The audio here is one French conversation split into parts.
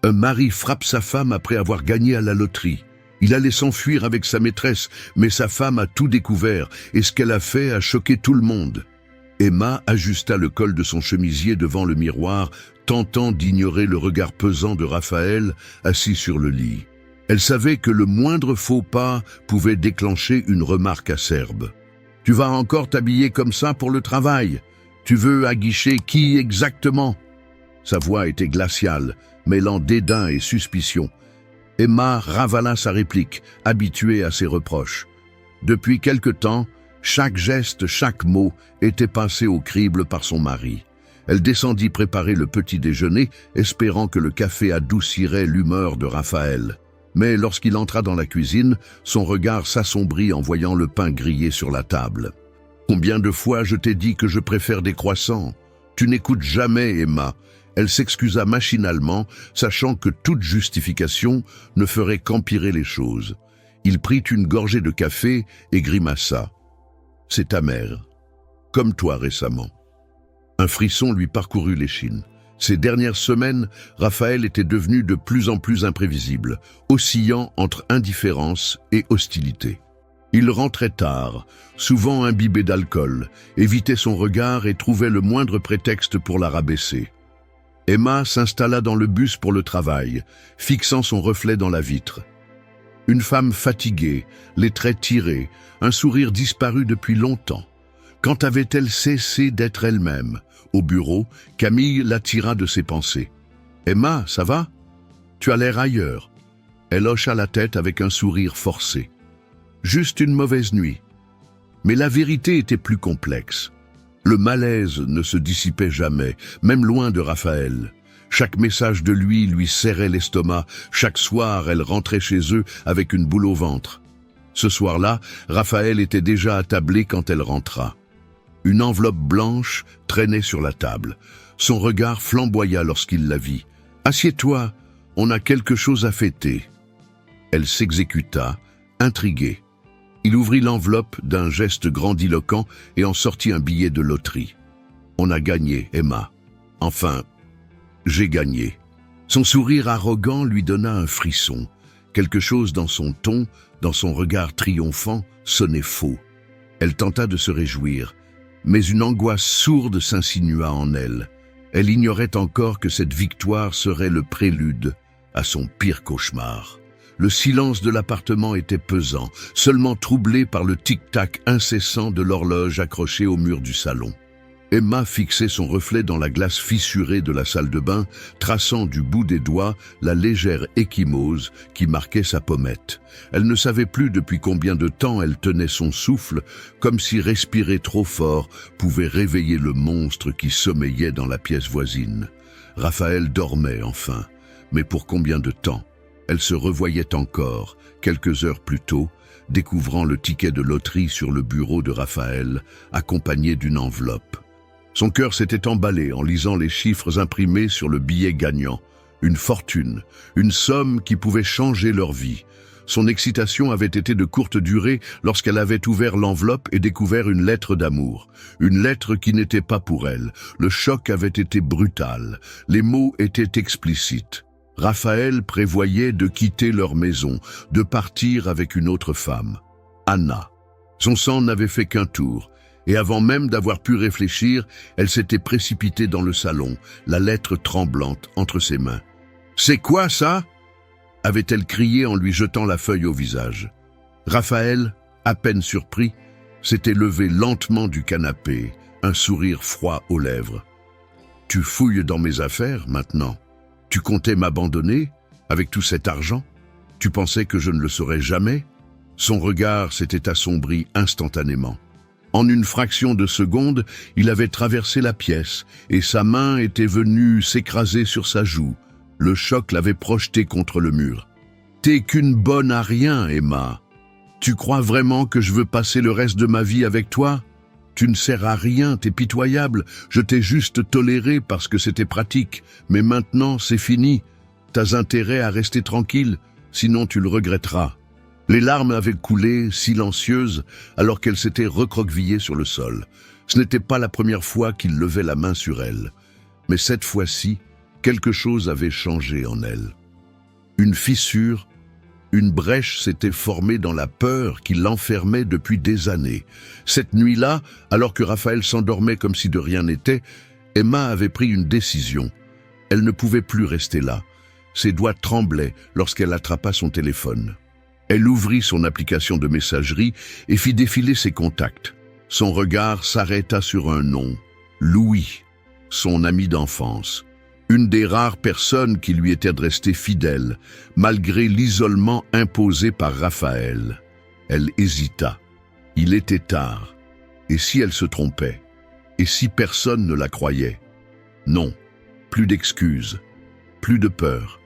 Un mari frappe sa femme après avoir gagné à la loterie. Il allait s'enfuir avec sa maîtresse, mais sa femme a tout découvert et ce qu'elle a fait a choqué tout le monde. Emma ajusta le col de son chemisier devant le miroir, tentant d'ignorer le regard pesant de Raphaël assis sur le lit. Elle savait que le moindre faux pas pouvait déclencher une remarque acerbe. « Tu vas encore t'habiller comme ça pour le travail? Tu veux aguicher qui exactement ?» Sa voix était glaciale, mêlant dédain et suspicion. Emma ravala sa réplique, habituée à ses reproches. Depuis quelque temps, chaque geste, chaque mot était passé au crible par son mari. Elle descendit préparer le petit déjeuner, espérant que le café adoucirait l'humeur de Raphaël. Mais lorsqu'il entra dans la cuisine, son regard s'assombrit en voyant le pain grillé sur la table. « Combien de fois je t'ai dit que je préfère des croissants? Tu n'écoutes jamais, Emma. » Elle s'excusa machinalement, sachant que toute justification ne ferait qu'empirer les choses. Il prit une gorgée de café et grimaça. « C'est amer, comme toi récemment. » Un frisson lui parcourut l'échine. Ces dernières semaines, Raphaël était devenu de plus en plus imprévisible, oscillant entre indifférence et hostilité. Il rentrait tard, souvent imbibé d'alcool, évitait son regard et trouvait le moindre prétexte pour la rabaisser. Emma s'installa dans le bus pour le travail, fixant son reflet dans la vitre. Une femme fatiguée, les traits tirés, un sourire disparu depuis longtemps. Quand avait-elle cessé d'être elle-même? Au bureau, Camille l'attira de ses pensées. « Emma, ça va? Tu as l'air ailleurs. » Elle hocha la tête avec un sourire forcé. « Juste une mauvaise nuit. » Mais la vérité était plus complexe. Le malaise ne se dissipait jamais, même loin de Raphaël. Chaque message de lui serrait l'estomac. Chaque soir, elle rentrait chez eux avec une boule au ventre. Ce soir-là, Raphaël était déjà attablé quand elle rentra. Une enveloppe blanche traînait sur la table. Son regard flamboya lorsqu'il la vit. « Assieds-toi, on a quelque chose à fêter. » Elle s'exécuta, intriguée. Il ouvrit l'enveloppe d'un geste grandiloquent et en sortit un billet de loterie. « On a gagné, Emma. Enfin, j'ai gagné. » Son sourire arrogant lui donna un frisson. Quelque chose dans son ton, dans son regard triomphant, sonnait faux. Elle tenta de se réjouir, mais une angoisse sourde s'insinua en elle. Elle ignorait encore que cette victoire serait le prélude à son pire cauchemar. Le silence de l'appartement était pesant, seulement troublé par le tic-tac incessant de l'horloge accrochée au mur du salon. Emma fixait son reflet dans la glace fissurée de la salle de bain, traçant du bout des doigts la légère ecchymose qui marquait sa pommette. Elle ne savait plus depuis combien de temps elle tenait son souffle, comme si respirer trop fort pouvait réveiller le monstre qui sommeillait dans la pièce voisine. Raphaël dormait enfin, mais pour combien de temps? Elle se revoyait encore, quelques heures plus tôt, découvrant le ticket de loterie sur le bureau de Raphaël, accompagné d'une enveloppe. Son cœur s'était emballé en lisant les chiffres imprimés sur le billet gagnant. Une fortune, une somme qui pouvait changer leur vie. Son excitation avait été de courte durée lorsqu'elle avait ouvert l'enveloppe et découvert une lettre d'amour. Une lettre qui n'était pas pour elle. Le choc avait été brutal. Les mots étaient explicites. Raphaël prévoyait de quitter leur maison, de partir avec une autre femme, Anna. Son sang n'avait fait qu'un tour, et avant même d'avoir pu réfléchir, elle s'était précipitée dans le salon, la lettre tremblante entre ses mains. « C'est quoi ça ?» avait-elle crié en lui jetant la feuille au visage. Raphaël, à peine surpris, s'était levé lentement du canapé, un sourire froid aux lèvres. « Tu fouilles dans mes affaires maintenant ? Tu comptais m'abandonner avec tout cet argent? Tu pensais que je ne le saurais jamais ?» Son regard s'était assombri instantanément. En une fraction de seconde, il avait traversé la pièce et sa main était venue s'écraser sur sa joue. Le choc l'avait projeté contre le mur. « T'es qu'une bonne à rien, Emma. Tu crois vraiment que je veux passer le reste de ma vie avec toi? Tu ne sers à rien, t'es pitoyable. Je t'ai juste toléré parce que c'était pratique. Mais maintenant, c'est fini. T'as intérêt à rester tranquille, sinon tu le regretteras. » Les larmes avaient coulé, silencieuses, alors qu'elle s'était recroquevillée sur le sol. Ce n'était pas la première fois qu'il levait la main sur elle. Mais cette fois-ci, Quelque chose avait changé en elle. Une fissure, une brèche s'était formée dans la peur qui l'enfermait depuis des années. Cette nuit-là, alors que Raphaël s'endormait comme si de rien n'était, Emma avait pris une décision. Elle ne pouvait plus rester là. Ses doigts tremblaient lorsqu'elle attrapa son téléphone. Elle ouvrit son application de messagerie et fit défiler ses contacts. Son regard s'arrêta sur un nom, Louis, son ami d'enfance. Une des rares personnes qui lui étaient restées fidèles, malgré l'isolement imposé par Raphaël. Elle hésita. Il était tard. Et si elle se trompait? Et si personne ne la croyait? Non, plus d'excuses, plus de peur.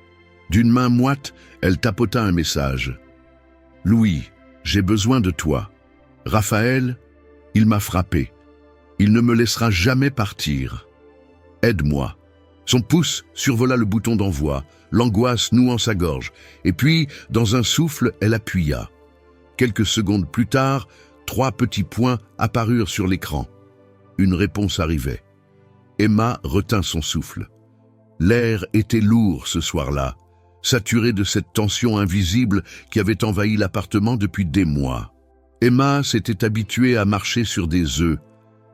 D'une main moite, elle tapota un message. « Louis, j'ai besoin de toi. Raphaël, il m'a frappé. Il ne me laissera jamais partir. Aide-moi. » Son pouce survola le bouton d'envoi, l'angoisse nouant sa gorge. Et puis, dans un souffle, elle appuya. Quelques secondes plus tard, 3 petits points apparurent sur l'écran. Une réponse arrivait. Emma retint son souffle. L'air était lourd ce soir-là, saturé de cette tension invisible qui avait envahi l'appartement depuis des mois. Emma s'était habituée à marcher sur des œufs,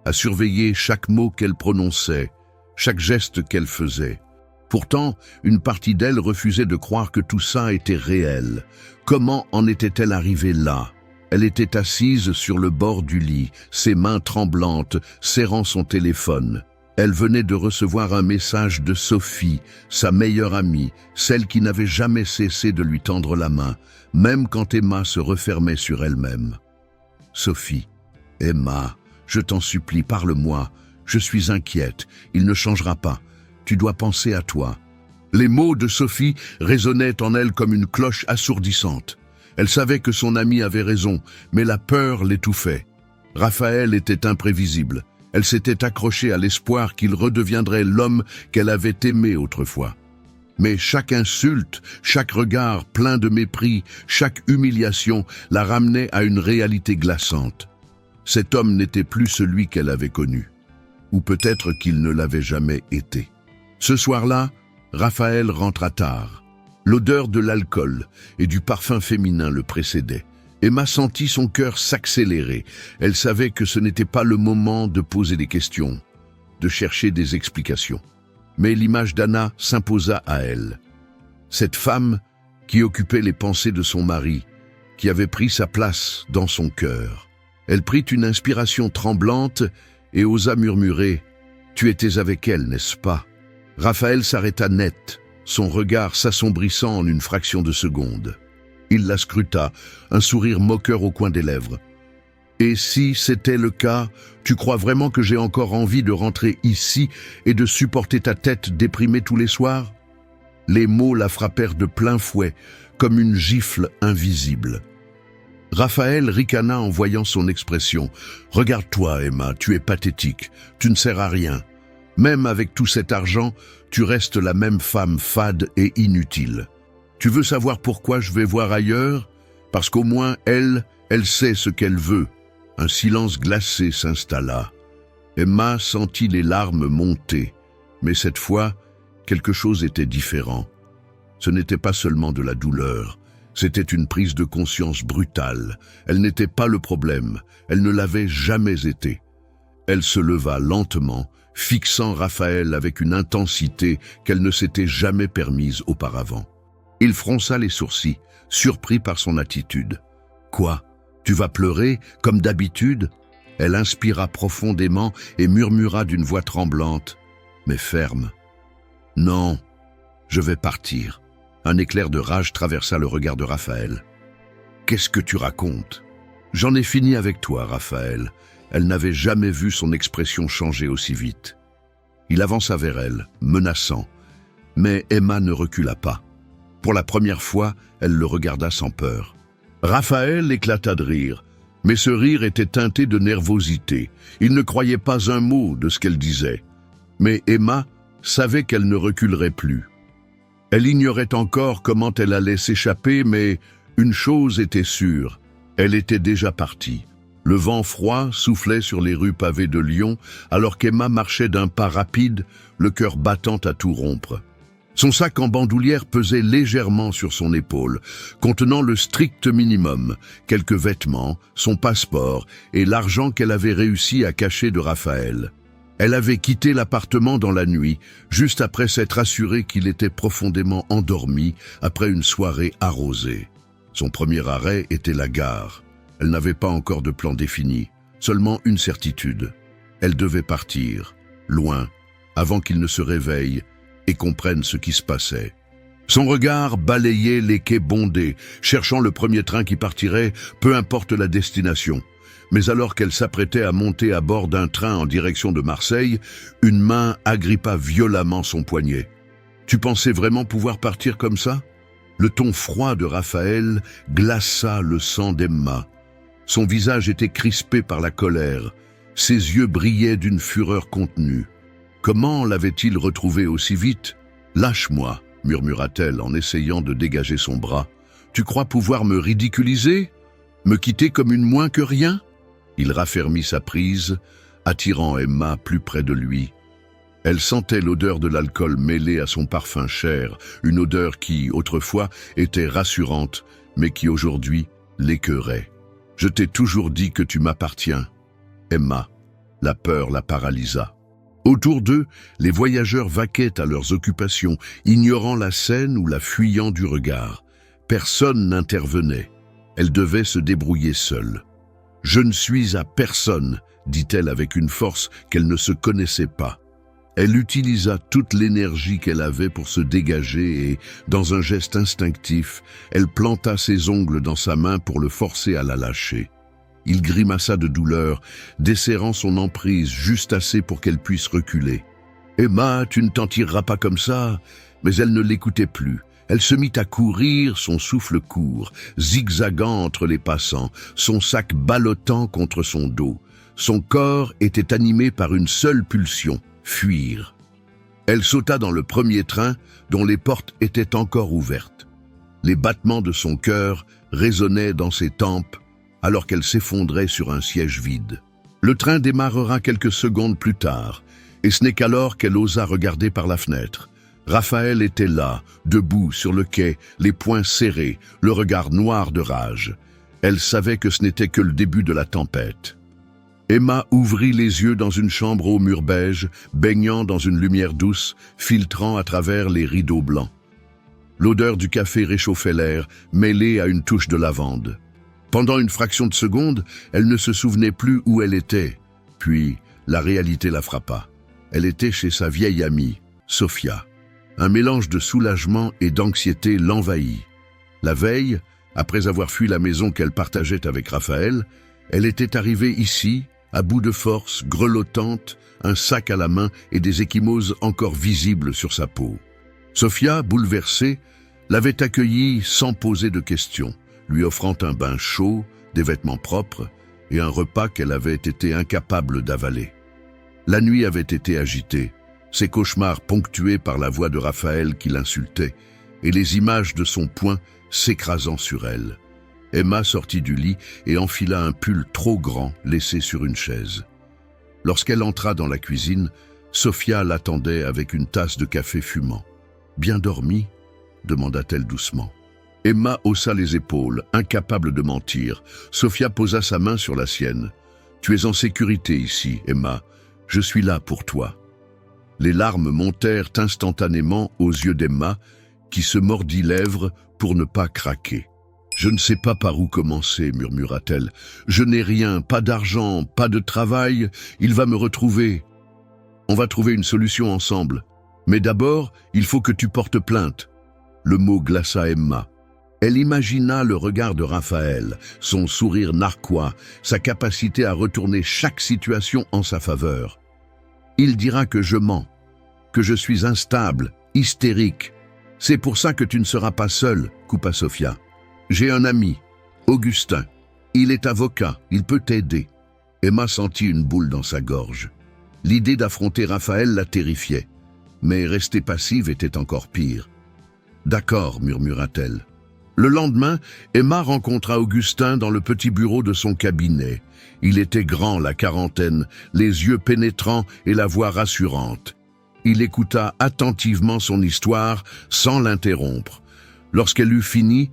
à surveiller chaque mot qu'elle prononçait, chaque geste qu'elle faisait. Pourtant, une partie d'elle refusait de croire que tout ça était réel. Comment en était-elle arrivée là? Elle était assise sur le bord du lit, ses mains tremblantes, serrant son téléphone. Elle venait de recevoir un message de Sophie, sa meilleure amie, celle qui n'avait jamais cessé de lui tendre la main, même quand Emma se refermait sur elle-même. « Sophie, Emma, je t'en supplie, parle-moi. Je suis inquiète, il ne changera pas. Tu dois penser à toi. » Les mots de Sophie résonnaient en elle comme une cloche assourdissante. Elle savait que son amie avait raison, mais la peur l'étouffait. Raphaël était imprévisible. Elle s'était accrochée à l'espoir qu'il redeviendrait l'homme qu'elle avait aimé autrefois. Mais chaque insulte, chaque regard plein de mépris, chaque humiliation la ramenait à une réalité glaçante. Cet homme n'était plus celui qu'elle avait connu. Ou peut-être qu'il ne l'avait jamais été. Ce soir-là, Raphaël rentra tard. L'odeur de l'alcool et du parfum féminin le précédait. Emma sentit son cœur s'accélérer. Elle savait que ce n'était pas le moment de poser des questions, de chercher des explications. Mais l'image d'Anna s'imposa à elle. Cette femme qui occupait les pensées de son mari, qui avait pris sa place dans son cœur. Elle prit une inspiration tremblante et osa murmurer « Tu étais avec elle, n'est-ce pas ?» Raphaël s'arrêta net, son regard s'assombrissant en une fraction de seconde. Il la scruta, un sourire moqueur au coin des lèvres. « Et si c'était le cas, tu crois vraiment que j'ai encore envie de rentrer ici et de supporter ta tête déprimée tous les soirs ?» Les mots la frappèrent de plein fouet, comme une gifle invisible. Raphaël ricana en voyant son expression. « Regarde-toi, Emma, tu es pathétique, tu ne sers à rien. Même avec tout cet argent, tu restes la même femme fade et inutile. Tu veux savoir pourquoi je vais voir ailleurs? Parce qu'au moins elle sait ce qu'elle veut. » Un silence glacé s'installa. Emma sentit les larmes monter, mais cette fois, quelque chose était différent. Ce n'était pas seulement de la douleur, c'était une prise de conscience brutale. Elle n'était pas le problème, elle ne l'avait jamais été. Elle se leva lentement, fixant Raphaël avec une intensité qu'elle ne s'était jamais permise auparavant. Il fronça les sourcils, surpris par son attitude. « Quoi? Tu vas pleurer, comme d'habitude ?» Elle inspira profondément et murmura d'une voix tremblante, mais ferme. « Non, je vais partir. » Un éclair de rage traversa le regard de Raphaël. « Qu'est-ce que tu racontes? » « J'en ai fini avec toi, Raphaël. » Elle n'avait jamais vu son expression changer aussi vite. Il avança vers elle, menaçant. Mais Emma ne recula pas. Pour la première fois, elle le regarda sans peur. Raphaël éclata de rire, mais ce rire était teinté de nervosité. Il ne croyait pas un mot de ce qu'elle disait. Mais Emma savait qu'elle ne reculerait plus. Elle ignorait encore comment elle allait s'échapper, mais une chose était sûre, elle était déjà partie. Le vent froid soufflait sur les rues pavées de Lyon, alors qu'Emma marchait d'un pas rapide, le cœur battant à tout rompre. Son sac en bandoulière pesait légèrement sur son épaule, contenant le strict minimum, quelques vêtements, son passeport et l'argent qu'elle avait réussi à cacher de Raphaël. Elle avait quitté l'appartement dans la nuit, juste après s'être assurée qu'il était profondément endormi après une soirée arrosée. Son premier arrêt était la gare. Elle n'avait pas encore de plan défini, seulement une certitude. Elle devait partir, loin, avant qu'il ne se réveille et comprenne ce qui se passait. Son regard balayait les quais bondés, cherchant le premier train qui partirait, peu importe la destination. Mais alors qu'elle s'apprêtait à monter à bord d'un train en direction de Marseille, une main agrippa violemment son poignet. « Tu pensais vraiment pouvoir partir comme ça ?» Le ton froid de Raphaël glaça le sang d'Emma. Son visage était crispé par la colère. Ses yeux brillaient d'une fureur contenue. Comment l'avait-il retrouvé aussi vite ? « Lâche-moi » murmura-t-elle en essayant de dégager son bras. « Tu crois pouvoir me ridiculiser ? Me quitter comme une moins que rien ?» Il raffermit sa prise, attirant Emma plus près de lui. Elle sentait l'odeur de l'alcool mêlée à son parfum cher, une odeur qui, autrefois, était rassurante, mais qui aujourd'hui l'écœurait. « Je t'ai toujours dit que tu m'appartiens. » Emma, la peur la paralysa. Autour d'eux, les voyageurs vaquaient à leurs occupations, ignorant la scène ou la fuyant du regard. Personne n'intervenait. Elle devait se débrouiller seule. « Je ne suis à personne », dit-elle avec une force qu'elle ne se connaissait pas. Elle utilisa toute l'énergie qu'elle avait pour se dégager et, dans un geste instinctif, elle planta ses ongles dans sa main pour le forcer à la lâcher. Il grimaça de douleur, desserrant son emprise juste assez pour qu'elle puisse reculer. « Emma, tu ne t'en tireras pas comme ça !» Mais elle ne l'écoutait plus. Elle se mit à courir, son souffle court, zigzagant entre les passants, son sac ballottant contre son dos. Son corps était animé par une seule pulsion, fuir. Elle sauta dans le premier train, dont les portes étaient encore ouvertes. Les battements de son cœur résonnaient dans ses tempes, alors qu'elle s'effondrait sur un siège vide. Le train démarrera quelques secondes plus tard, et ce n'est qu'alors qu'elle osa regarder par la fenêtre. Raphaël était là, debout sur le quai, les poings serrés, le regard noir de rage. Elle savait que ce n'était que le début de la tempête. Emma ouvrit les yeux dans une chambre aux murs beige, baignant dans une lumière douce, filtrant à travers les rideaux blancs. L'odeur du café réchauffait l'air, mêlée à une touche de lavande. Pendant une fraction de seconde, elle ne se souvenait plus où elle était. Puis, la réalité la frappa. Elle était chez sa vieille amie, Sophia. Un mélange de soulagement et d'anxiété l'envahit. La veille, après avoir fui la maison qu'elle partageait avec Raphaël, elle était arrivée ici, à bout de force, grelottante, un sac à la main et des ecchymoses encore visibles sur sa peau. Sophia, bouleversée, l'avait accueillie sans poser de questions, lui offrant un bain chaud, des vêtements propres et un repas qu'elle avait été incapable d'avaler. La nuit avait été agitée, ses cauchemars ponctués par la voix de Raphaël qui l'insultait et les images de son poing s'écrasant sur elle. Emma sortit du lit et enfila un pull trop grand laissé sur une chaise. Lorsqu'elle entra dans la cuisine, Sophia l'attendait avec une tasse de café fumant. « Bien dormi ?» demanda-t-elle doucement. Emma haussa les épaules, incapable de mentir. Sophia posa sa main sur la sienne. « Tu es en sécurité ici, Emma. Je suis là pour toi. » Les larmes montèrent instantanément aux yeux d'Emma, qui se mordit lèvres pour ne pas craquer. « Je ne sais pas par où commencer, » murmura-t-elle. « Je n'ai rien, pas d'argent, pas de travail. Il va me retrouver. On va trouver une solution ensemble. Mais d'abord, il faut que tu portes plainte. » Le mot glaça Emma. Elle imagina le regard de Raphaël, son sourire narquois, sa capacité à retourner chaque situation en sa faveur. « Il dira que je mens, que je suis instable, hystérique. C'est pour ça que tu ne seras pas seule, » coupa Sophia. « J'ai un ami, Augustin. Il est avocat, il peut t'aider. » Emma sentit une boule dans sa gorge. L'idée d'affronter Raphaël la terrifiait, mais rester passive était encore pire. « D'accord, » murmura-t-elle. Le lendemain, Emma rencontra Augustin dans le petit bureau de son cabinet. Il était grand, la quarantaine, les yeux pénétrants et la voix rassurante. « il écouta attentivement son histoire sans l'interrompre. Lorsqu'elle eut fini,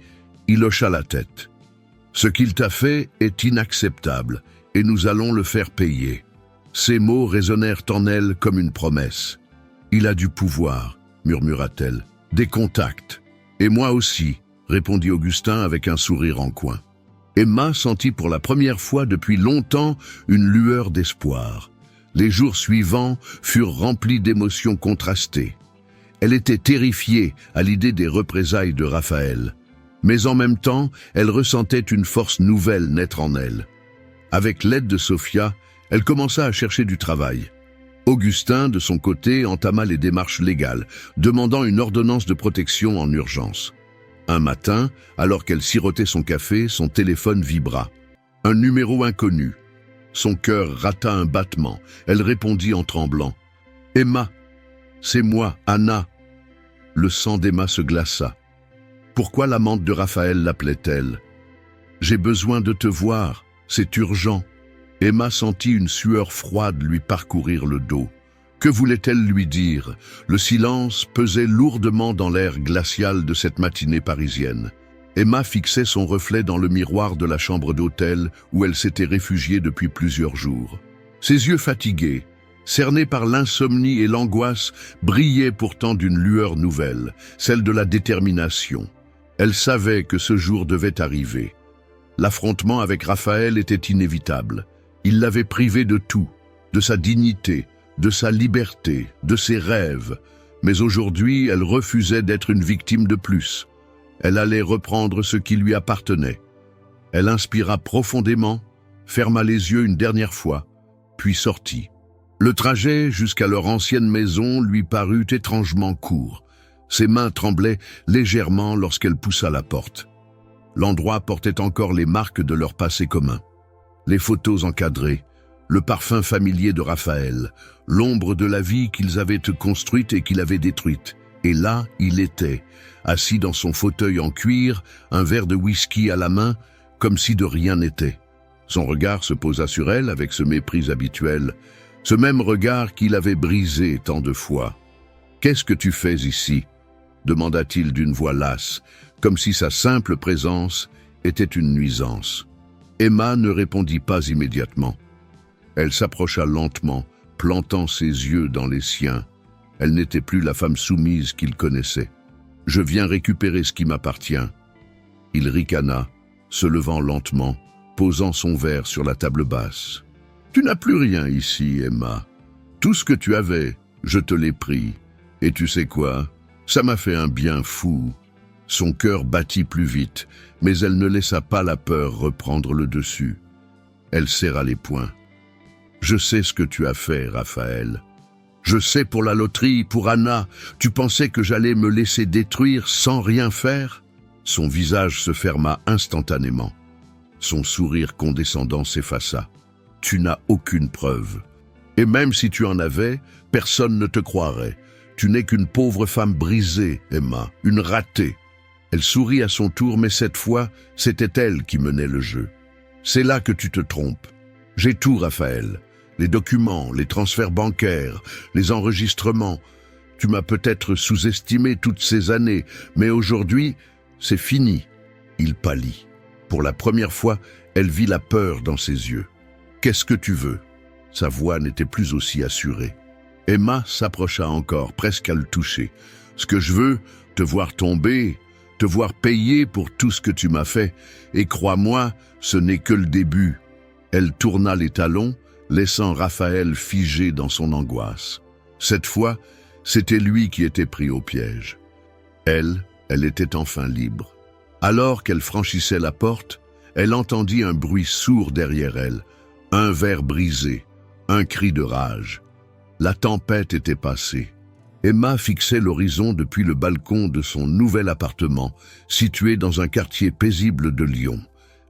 il hocha la tête. « Ce qu'il t'a fait est inacceptable, et nous allons le faire payer. » Ces mots résonnèrent en elle comme une promesse. « Il a du pouvoir, » murmura-t-elle. « Des contacts. »« Et moi aussi, » répondit Augustin avec un sourire en coin. Emma sentit pour la première fois depuis longtemps une lueur d'espoir. Les jours suivants furent remplis d'émotions contrastées. Elle était terrifiée à l'idée des représailles de Raphaël. Mais en même temps, elle ressentait une force nouvelle naître en elle. Avec l'aide de Sophia, elle commença à chercher du travail. Augustin, de son côté, entama les démarches légales, demandant une ordonnance de protection en urgence. Un matin, alors qu'elle sirotait son café, son téléphone vibra. Un numéro inconnu. Son cœur rata un battement. Elle répondit en tremblant. « Emma, c'est moi, Anna. » Le sang d'Emma se glaça. Pourquoi l'amante de Raphaël l'appelait-elle? « J'ai besoin de te voir, c'est urgent. » Emma sentit une sueur froide lui parcourir le dos. Que voulait-elle lui dire? Le silence pesait lourdement dans l'air glacial de cette matinée parisienne. Emma fixait son reflet dans le miroir de la chambre d'hôtel où elle s'était réfugiée depuis plusieurs jours. Ses yeux fatigués, cernés par l'insomnie et l'angoisse, brillaient pourtant d'une lueur nouvelle, celle de la détermination. Elle savait que ce jour devait arriver. L'affrontement avec Raphaël était inévitable. Il l'avait privée de tout, de sa dignité, de sa liberté, de ses rêves. Mais aujourd'hui, elle refusait d'être une victime de plus. Elle allait reprendre ce qui lui appartenait. Elle inspira profondément, ferma les yeux une dernière fois, puis sortit. Le trajet jusqu'à leur ancienne maison lui parut étrangement court. Ses mains tremblaient légèrement lorsqu'elle poussa la porte. L'endroit portait encore les marques de leur passé commun. Les photos encadrées, le parfum familier de Raphaël, l'ombre de la vie qu'ils avaient construite et qu'il avait détruite. Et là, il était, assis dans son fauteuil en cuir, un verre de whisky à la main, comme si de rien n'était. Son regard se posa sur elle avec ce mépris habituel, ce même regard qu'il avait brisé tant de fois. « Qu'est-ce que tu fais ici ?» demanda-t-il d'une voix lasse, comme si sa simple présence était une nuisance. Emma ne répondit pas immédiatement. Elle s'approcha lentement, plantant ses yeux dans les siens. Elle n'était plus la femme soumise qu'il connaissait. « Je viens récupérer ce qui m'appartient. » Il ricana, se levant lentement, posant son verre sur la table basse. « Tu n'as plus rien ici, Emma. Tout ce que tu avais, je te l'ai pris. Et tu sais quoi? Ça m'a fait un bien fou. » Son cœur battit plus vite, mais elle ne laissa pas la peur reprendre le dessus. Elle serra les poings. « Je sais ce que tu as fait, Raphaël. Je sais pour la loterie, pour Anna. Tu pensais que j'allais me laisser détruire sans rien faire ?» Son visage se ferma instantanément. Son sourire condescendant s'effaça. « Tu n'as aucune preuve. Et même si tu en avais, personne ne te croirait. Tu n'es qu'une pauvre femme brisée, Emma, une ratée. » Elle sourit à son tour, mais cette fois, c'était elle qui menait le jeu. « C'est là que tu te trompes. J'ai tout, Raphaël. Les documents, les transferts bancaires, les enregistrements. Tu m'as peut-être sous-estimé toutes ces années, mais aujourd'hui, c'est fini. » Il pâlit. Pour la première fois, elle vit la peur dans ses yeux. « Qu'est-ce que tu veux ?» Sa voix n'était plus aussi assurée. Emma s'approcha encore, presque à le toucher. « Ce que je veux, te voir tomber, te voir payer pour tout ce que tu m'as fait. Et crois-moi, ce n'est que le début. » Elle tourna les talons, laissant Raphaël figé dans son angoisse. Cette fois, c'était lui qui était pris au piège. Elle était enfin libre. Alors qu'elle franchissait la porte, elle entendit un bruit sourd derrière elle, un verre brisé, un cri de rage. La tempête était passée. Emma fixait l'horizon depuis le balcon de son nouvel appartement, situé dans un quartier paisible de Lyon.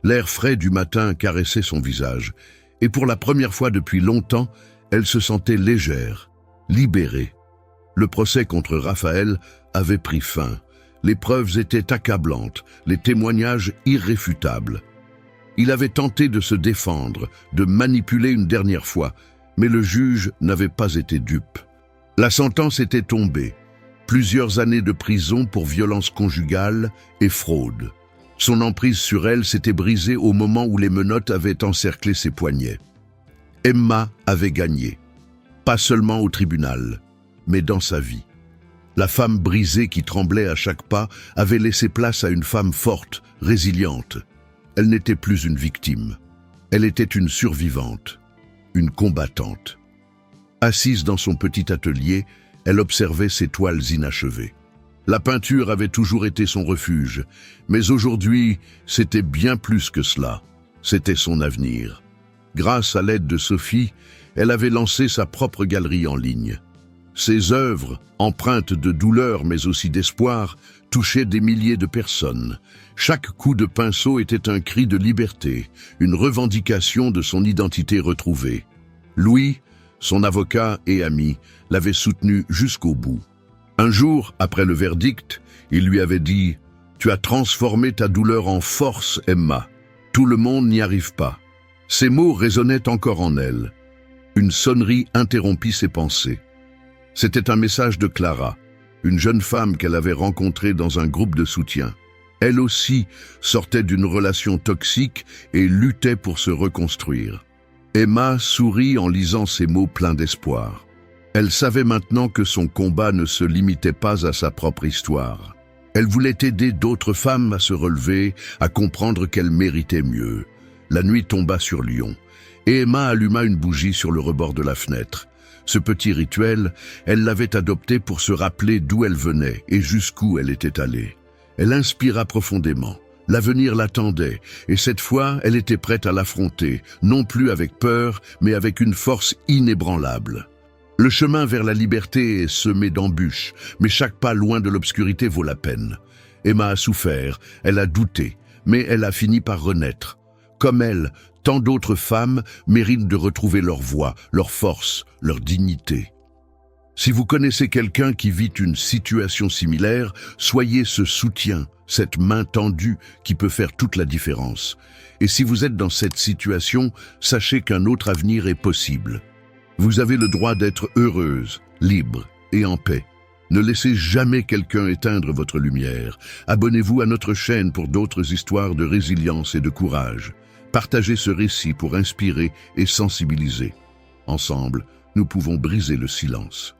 L'air frais du matin caressait son visage, et pour la première fois depuis longtemps, elle se sentait légère, libérée. Le procès contre Raphaël avait pris fin. Les preuves étaient accablantes, les témoignages irréfutables. Il avait tenté de se défendre, de manipuler une dernière fois, mais le juge n'avait pas été dupe. La sentence était tombée. Plusieurs années de prison pour violence conjugale et fraude. Son emprise sur elle s'était brisée au moment où les menottes avaient encerclé ses poignets. Emma avait gagné. Pas seulement au tribunal, mais dans sa vie. La femme brisée qui tremblait à chaque pas avait laissé place à une femme forte, résiliente. Elle n'était plus une victime. Elle était une survivante, une combattante. Assise dans son petit atelier, elle observait ses toiles inachevées. La peinture avait toujours été son refuge, mais aujourd'hui, c'était bien plus que cela. C'était son avenir. Grâce à l'aide de Sophie, elle avait lancé sa propre galerie en ligne. Ses œuvres, empreintes de douleur mais aussi d'espoir, touchaient des milliers de personnes. Chaque coup de pinceau était un cri de liberté, une revendication de son identité retrouvée. Louis, son avocat et ami, l'avait soutenu jusqu'au bout. Un jour, après le verdict, il lui avait dit « Tu as transformé ta douleur en force, Emma. Tout le monde n'y arrive pas. » Ces mots résonnaient encore en elle. Une sonnerie interrompit ses pensées. C'était un message de Clara, une jeune femme qu'elle avait rencontrée dans un groupe de soutien. Elle aussi sortait d'une relation toxique et luttait pour se reconstruire. Emma sourit en lisant ces mots pleins d'espoir. Elle savait maintenant que son combat ne se limitait pas à sa propre histoire. Elle voulait aider d'autres femmes à se relever, à comprendre qu'elles méritaient mieux. La nuit tomba sur Lyon, et Emma alluma une bougie sur le rebord de la fenêtre. Ce petit rituel, elle l'avait adopté pour se rappeler d'où elle venait et jusqu'où elle était allée. Elle inspira profondément. L'avenir l'attendait, et cette fois, elle était prête à l'affronter, non plus avec peur, mais avec une force inébranlable. Le chemin vers la liberté est semé d'embûches, mais chaque pas loin de l'obscurité vaut la peine. Emma a souffert, elle a douté, mais elle a fini par renaître. Comme elle, tant d'autres femmes méritent de retrouver leur voix, leur force, leur dignité. Si vous connaissez quelqu'un qui vit une situation similaire, soyez ce soutien, cette main tendue qui peut faire toute la différence. Et si vous êtes dans cette situation, sachez qu'un autre avenir est possible. Vous avez le droit d'être heureuse, libre et en paix. Ne laissez jamais quelqu'un éteindre votre lumière. Abonnez-vous à notre chaîne pour d'autres histoires de résilience et de courage. Partagez ce récit pour inspirer et sensibiliser. Ensemble, nous pouvons briser le silence.